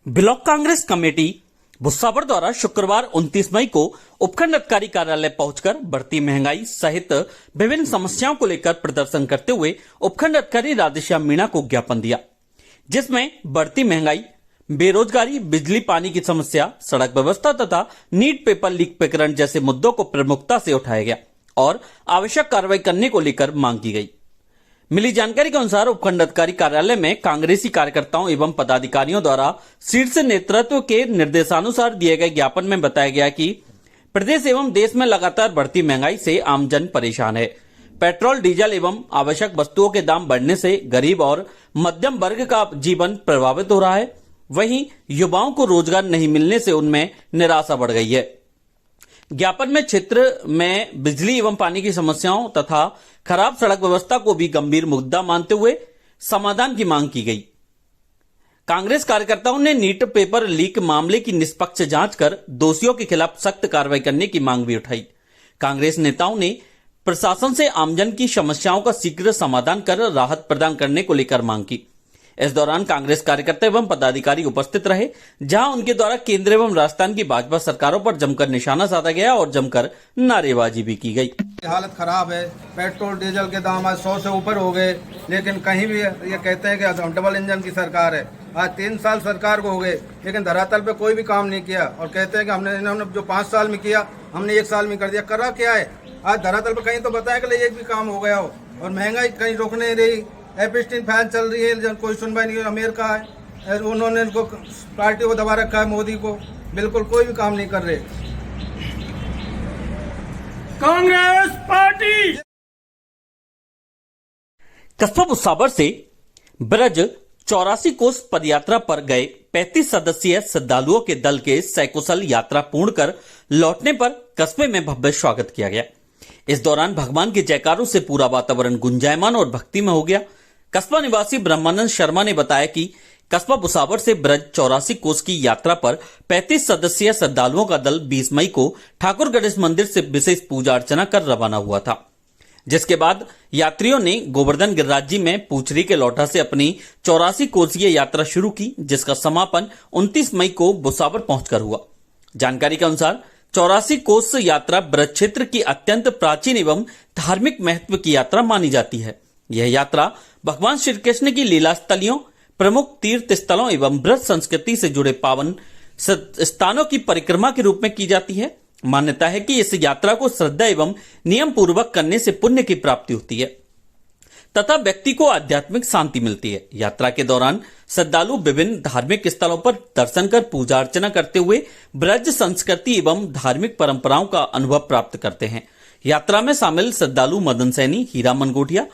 Block Congress committee Bhusawar द्वारा शुक्रवार 29 मई को उपखंड अधिकारी कार्यालय पहुंचकर बढ़ती महंगाई सहित विभिन्न समस्याओं को लेकर प्रदर्शन करते हुए उपखंड अधिकारी राधेश्याम मीणा को ज्ञापन दिया, जिसमें बढ़ती महंगाई, बेरोजगारी, बिजली पानी की समस्या, सड़क व्यवस्था तथा नीट पेपर लीक प्रकरण जैसे मुद्दों को प्रमुखता से उठाया गया और आवश्यक कार्रवाई करने को लेकर मांग की गई। मिली जानकारी के अनुसार उपखंड अधिकारी कार्यालय में कांग्रेसी कार्यकर्ताओं एवं पदाधिकारियों द्वारा शीर्ष नेतृत्व के निर्देशानुसार दिए गए ज्ञापन में बताया गया कि प्रदेश एवं देश में लगातार बढ़ती महंगाई से आमजन परेशान है। पेट्रोल, डीजल एवं आवश्यक वस्तुओं के दाम बढ़ने से गरीब और मध्यम वर्ग का जीवन प्रभावित हो रहा है। वहीं युवाओं को रोजगार नहीं मिलने से उनमें निराशा बढ़ गई है। ज्ञापन में क्षेत्र में बिजली एवं पानी की समस्याओं तथा खराब सड़क व्यवस्था को भी गंभीर मुद्दा मानते हुए समाधान की मांग की गई। कांग्रेस कार्यकर्ताओं ने नीट पेपर लीक मामले की निष्पक्ष जांच कर दोषियों के खिलाफ सख्त कार्रवाई करने की मांग भी उठाई। कांग्रेस नेताओं ने प्रशासन से आमजन की समस्याओं का शीघ्र समाधान कर राहत प्रदान करने को लेकर मांग की। इस दौरान कांग्रेस कार्यकर्ता एवं पदाधिकारी उपस्थित रहे, जहां उनके द्वारा केंद्र एवं राजस्थान की भाजपा सरकारों पर जमकर निशाना साधा गया और जमकर नारेबाजी भी की गई। हालत खराब है, पेट्रोल डीजल के दाम आज 100 से ऊपर हो गए, लेकिन कहीं भी ये कहते हैं कि डबल इंजन की सरकार है। आज 3 साल सरकार को हो गए, लेकिन धरातल पे कोई भी काम नहीं किया और कहते हैं कि इन्होंने जो 5 साल में किया हमने 1 साल में कर दिया। करा क्या है? आज धरातल पे कहीं तो बताया कि एक भी काम हो गया हो। और महंगाई कहीं रोकने नहीं रही, एपिस्टीन फैन चल रही है, कोई सुनवाई नहीं। अमेरिका है, उन्होंने इनको पार्टी को दबा रखा है, मोदी को, बिल्कुल कोई भी काम नहीं कर रहे कांग्रेस पार्टी। कस्बा भुसावर से ब्रज 84 कोस पदयात्रा पर गए 35 सदस्यीय श्रद्धालुओं के दल के सकुशल यात्रा पूर्ण कर लौटने पर कस्बे में भव्य स्वागत किया गया। इस दौरान भगवान के जयकारों से पूरा वातावरण गुंजायमान और भक्ति में हो गया। कस्बा निवासी ब्रह्मानंद शर्मा ने बताया कि कस्बा भुसावर से ब्रज 84 कोस की यात्रा पर 35 सदस्यीय श्रद्धालुओं का दल 20 मई को ठाकुर गणेश मंदिर से विशेष पूजा अर्चना कर रवाना हुआ था, जिसके बाद यात्रियों ने गोवर्धन गिरिराज जी में पूछरी के लौटा से अपनी 84 कोसीय यात्रा शुरू की, जिसका समापन 29 मई को भुसावर पहुंचकर हुआ। जानकारी के अनुसार 84 कोस यात्रा ब्रज क्षेत्र की अत्यंत प्राचीन एवं धार्मिक महत्व की यात्रा मानी जाती है। यह यात्रा भगवान श्री कृष्ण की लीला स्थलियों, प्रमुख तीर्थ स्थलों एवं ब्रज संस्कृति से जुड़े पावन स्थानों की परिक्रमा के रूप में की जाती है। मान्यता है कि इस यात्रा को श्रद्धा एवं नियम पूर्वक करने से पुण्य की प्राप्ति होती है तथा व्यक्ति को आध्यात्मिक शांति मिलती है। यात्रा के दौरान श्रद्धालु विभिन्न धार्मिक स्थलों पर दर्शन कर पूजा अर्चना करते हुए ब्रज संस्कृति एवं धार्मिक परंपराओं का अनुभव प्राप्त करते हैं। यात्रा में शामिल श्रद्धालु मदन सैनी, हीरा मनगोटिया,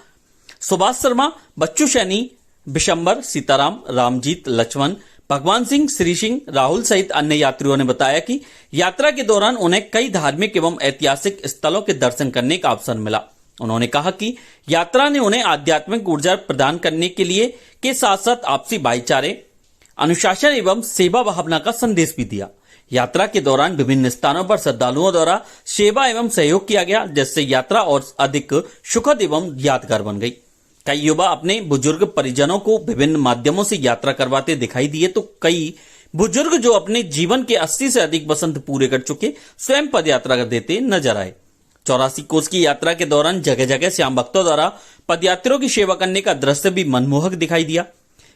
सुभाष शर्मा, बच्चू सैनी, बिशंबर, सीताराम, रामजीत, लक्ष्मण, भगवान सिंह, श्री सिंह, राहुल सहित अन्य यात्रियों ने बताया कि यात्रा के दौरान उन्हें कई धार्मिक एवं ऐतिहासिक स्थलों के दर्शन करने का अवसर मिला। उन्होंने कहा कि यात्रा ने उन्हें आध्यात्मिक ऊर्जा प्रदान करने के लिए के साथ साथ आपसी भाईचारे, अनुशासन एवं सेवा भावना का संदेश भी दिया। यात्रा के दौरान विभिन्न स्थानों पर श्रद्धालुओं द्वारा सेवा एवं सहयोग किया गया, जिससे यात्रा और अधिक सुखद एवं यादगार बन गई। कई युवा अपने बुजुर्ग परिजनों को विभिन्न माध्यमों से यात्रा करवाते दिखाई दिए, तो कई बुजुर्ग जो अपने जीवन के 80 से अधिक वसंत पूरे कर चुके स्वयं पद यात्रा कर देते नजर आए। 84 कोस की यात्रा के दौरान जगह जगह श्याम भक्तों द्वारा पदयात्रियों की सेवा करने का दृश्य भी मनमोहक दिखाई दिया।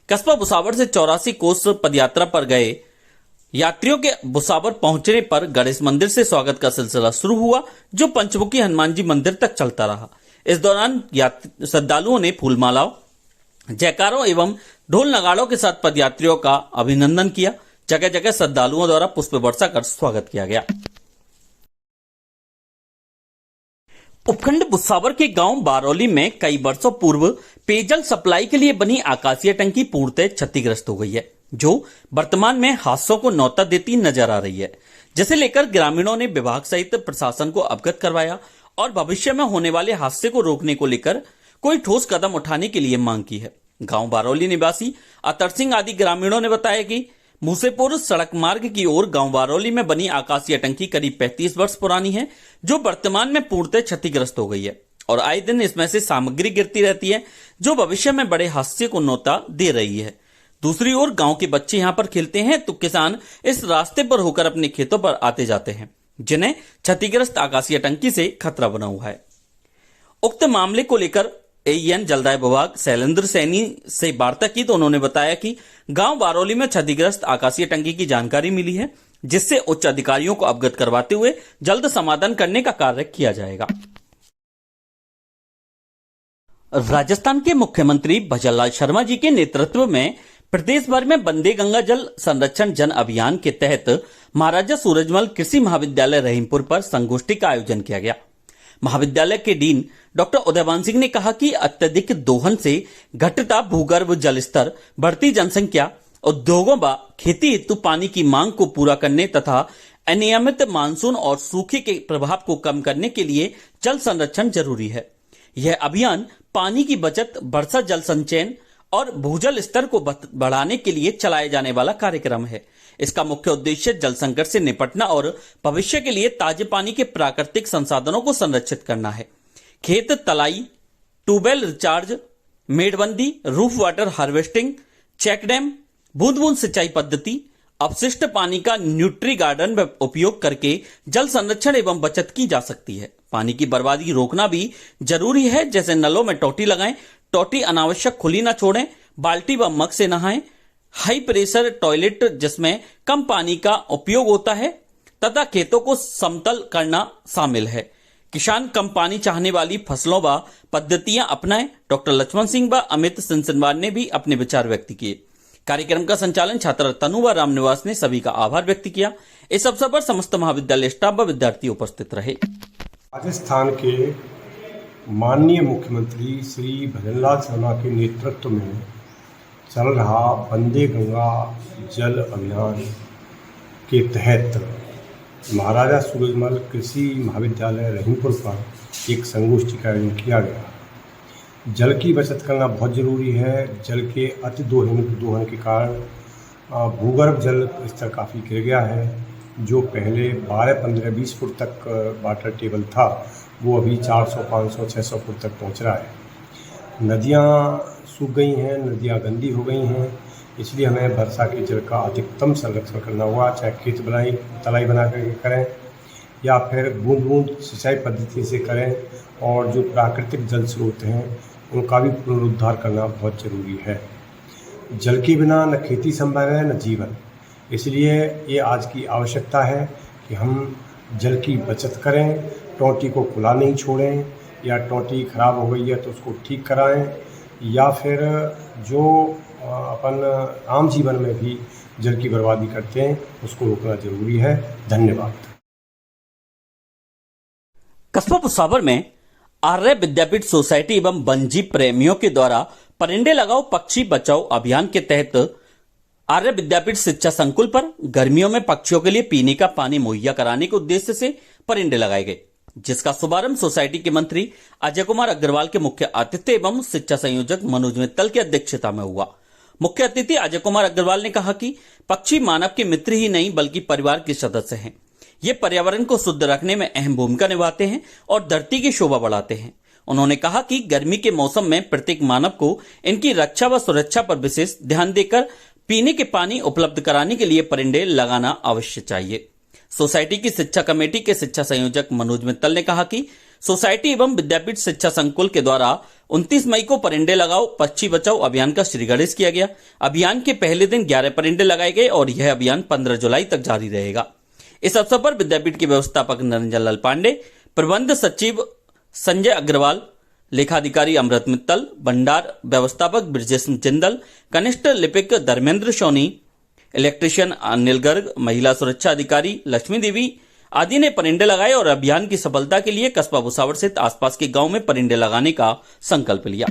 कस्बा भुसावर से 84 कोस पदयात्रा पर गए यात्रियों के भुसावर पहुंचने पर गणेश मंदिर से स्वागत का सिलसिला शुरू हुआ, जो पंचमुखी हनुमान जी मंदिर तक चलता रहा। इस दौरान श्रद्धालुओं ने फूलमालाओं, जयकारों एवं ढोल नगाड़ों के साथ पदयात्रियों का अभिनंदन किया। जगह जगह श्रद्धालुओं द्वारा पुष्प वर्षा कर स्वागत किया गया। उपखंड भुसावर के गांव बारौली में कई वर्षों पूर्व पेयजल सप्लाई के लिए बनी आकाशीय टंकी पूर्णतः क्षतिग्रस्त हो गई है, जो वर्तमान में हादसों को न्योता देती नजर आ रही है, जिसे लेकर ग्रामीणों ने विभाग सहित प्रशासन को अवगत करवाया और भविष्य में होने वाले हादसे को रोकने को लेकर कोई ठोस कदम उठाने के लिए मांग की है। गांव बारौली निवासी अतर सिंह आदि ग्रामीणों ने बताया कि मूसेपुर सड़क मार्ग की ओर गांव बारौली में बनी आकाशीय टंकी करीब 35 वर्ष पुरानी है, जो वर्तमान में पूर्णतः क्षतिग्रस्त हो गई है और आए दिन इसमें से सामग्री गिरती रहती है, जो भविष्य में बड़े हादसे को न्योता दे रही है। दूसरी ओर गांव के बच्चे यहां पर खेलते हैं तो किसान इस रास्ते पर होकर अपने खेतों पर आते जाते हैं, जिन्हें क्षतिग्रस्त आकाशीय टंकी से खतरा बना हुआ है। उक्त मामले को लेकर एईएन जलदाय विभाग शैलेंद्र सैनी से वार्ता की तो उन्होंने बताया कि गांव बारौली में क्षतिग्रस्त आकाशीय टंकी की जानकारी मिली है, जिससे उच्च अधिकारियों को अवगत करवाते हुए जल्द समाधान करने का कार्य किया जाएगा। राजस्थान के मुख्यमंत्री भजनलाल शर्मा जी के नेतृत्व में प्रदेश भर में वंदे गंगा जल संरक्षण जन अभियान के तहत महाराजा सूरजमल कृषि महाविद्यालय रहीमपुर पर संगोष्ठी का आयोजन किया गया। महाविद्यालय के डीन डॉक्टर उदयवान सिंह ने कहा कि अत्यधिक दोहन से घटता भूगर्भ जल स्तर, बढ़ती जनसंख्या, उद्योगों व खेती हेतु पानी की मांग को पूरा करने तथा अनियमित मानसून और सूखे के प्रभाव को कम करने के लिए जल संरक्षण जरूरी है। यह अभियान पानी की बचत, वर्षा जल संचयन और भूजल स्तर को बढ़ाने के लिए चलाए जाने वाला कार्यक्रम है। इसका मुख्य उद्देश्य जल संकट से निपटना और भविष्य के लिए ताजे पानी के प्राकृतिक संसाधनों को संरक्षित करना है। खेत तलाई, ट्यूबवेल रिचार्ज, मेड़बंदी, roof water harvesting, check dam, बूंद बूंद सिंचाई पद्धति, अपशिष्ट पानी का न्यूट्री गार्डन में उपयोग करके जल संरक्षण एवं बचत की जा सकती है। पानी की बर्बादी रोकना भी जरूरी है, जैसे नलों में टोटी लगाएं, टोटी अनावश्यक खुली न छोड़ें, बाल्टी व मग से नहाएं, हाई प्रेशर टॉयलेट जिसमें कम पानी का उपयोग होता है तथा खेतों को समतल करना शामिल है। किसान कम पानी चाहने वाली फसलों व पद्धतियां अपनाएं। डॉक्टर लक्ष्मण सिंह व अमित सिंह ने भी अपने विचार व्यक्त किए। कार्यक्रम का संचालन छात्र तनु व रामनिवास ने सभी का आभार व्यक्त किया। इस अवसर पर समस्त महाविद्यालय स्टाफ व विद्यार्थी उपस्थित रहे। राजस्थान के माननीय मुख्यमंत्री श्री भजनलाल शर्मा के नेतृत्व में चल रहा वंदे गंगा जल अभियान के तहत महाराजा सूरजमल कृषि महाविद्यालय रहीमपुर पर एक संगोष्ठी का आयोजन किया गया। जल की बचत करना बहुत ज़रूरी है। जल के अति दोहन के कारण भूगर्भ जल स्तर काफ़ी गिर गया है। जो पहले 12, 15, 20 फुट तक वाटर टेबल था, वो अभी 400, 500, 600 फुट तक पहुंच रहा है। नदियां सूख गई हैं, नदियां गंदी हो गई हैं, इसलिए हमें वर्षा के जल का अधिकतम संरक्षण करना होगा, चाहे खेत तलाई बना कर करें या फिर बूंद बूंद सिंचाई पद्धति से करें, और जो प्राकृतिक जल स्रोत हैं उनका भी पुनरुद्धार करना बहुत ज़रूरी है। जल के बिना न खेती संभव है न जीवन, इसलिए ये आज की आवश्यकता है कि हम जल की बचत करें, टोंटी को खुला नहीं छोड़ें, या टोंटी खराब हो गई है तो उसको ठीक कराएं, या फिर जो अपन आम जीवन में भी जल की बर्बादी करते हैं उसको रोकना जरूरी है। धन्यवाद। कस्बा भुसावर में आर्य विद्यापीठ सोसाइटी एवं वन्यजीव प्रेमियों के द्वारा परिंदे लगाओ पक्षी बचाओ अभियान के तहत आर्य विद्यापीठ शिक्षा संकुल पर गर्मियों में पक्षियों के लिए पीने का पानी मुहैया कराने के उद्देश्य से परिंदे लगाए गए, जिसका शुभारंभ सोसाइटी के मंत्री अजय कुमार अग्रवाल के मुख्य अतिथि एवं शिक्षा संयोजक मनोज मित्तल की अध्यक्षता में हुआ। मुख्य अतिथि अजय कुमार अग्रवाल ने कहा कि पक्षी मानव के मित्र ही नहीं बल्कि परिवार के सदस्य हैं। ये पर्यावरण को शुद्ध रखने में अहम भूमिका निभाते हैं और धरती की शोभा बढ़ाते हैं। उन्होंने कहा कि गर्मी के मौसम में प्रत्येक मानव को इनकी रक्षा व सुरक्षा पर विशेष ध्यान देकर पीने के पानी उपलब्ध कराने के लिए परिंदे लगाना अवश्य चाहिए। सोसाइटी की शिक्षा कमेटी के शिक्षा संयोजक मनोज मित्तल ने कहा कि सोसाइटी एवं विद्यापीठ शिक्षा संकुल के द्वारा 29 मई को परिंदे लगाओ पक्षी बचाओ अभियान का श्रीगणेश किया गया। अभियान के पहले दिन 11 परिंदे लगाए गए और यह अभियान 15 जुलाई तक जारी रहेगा। इस अवसर पर विद्यापीठ के व्यवस्थापक निरंजन लाल पांडे, प्रबंध सचिव संजय अग्रवाल, लेखाधिकारी अमृत मित्तल, भंडार व्यवस्थापक ब्रजेश जिंदल, कनिष्ठ लिपिक धर्मेंद्र सोनी, इलेक्ट्रीशियन अनिल गर्ग, महिला सुरक्षा अधिकारी लक्ष्मी देवी आदि ने परिंदे लगाए और अभियान की सफलता के लिए कस्बा भुसावर सहित आसपास के गांव में परिंदे लगाने का संकल्प लिया।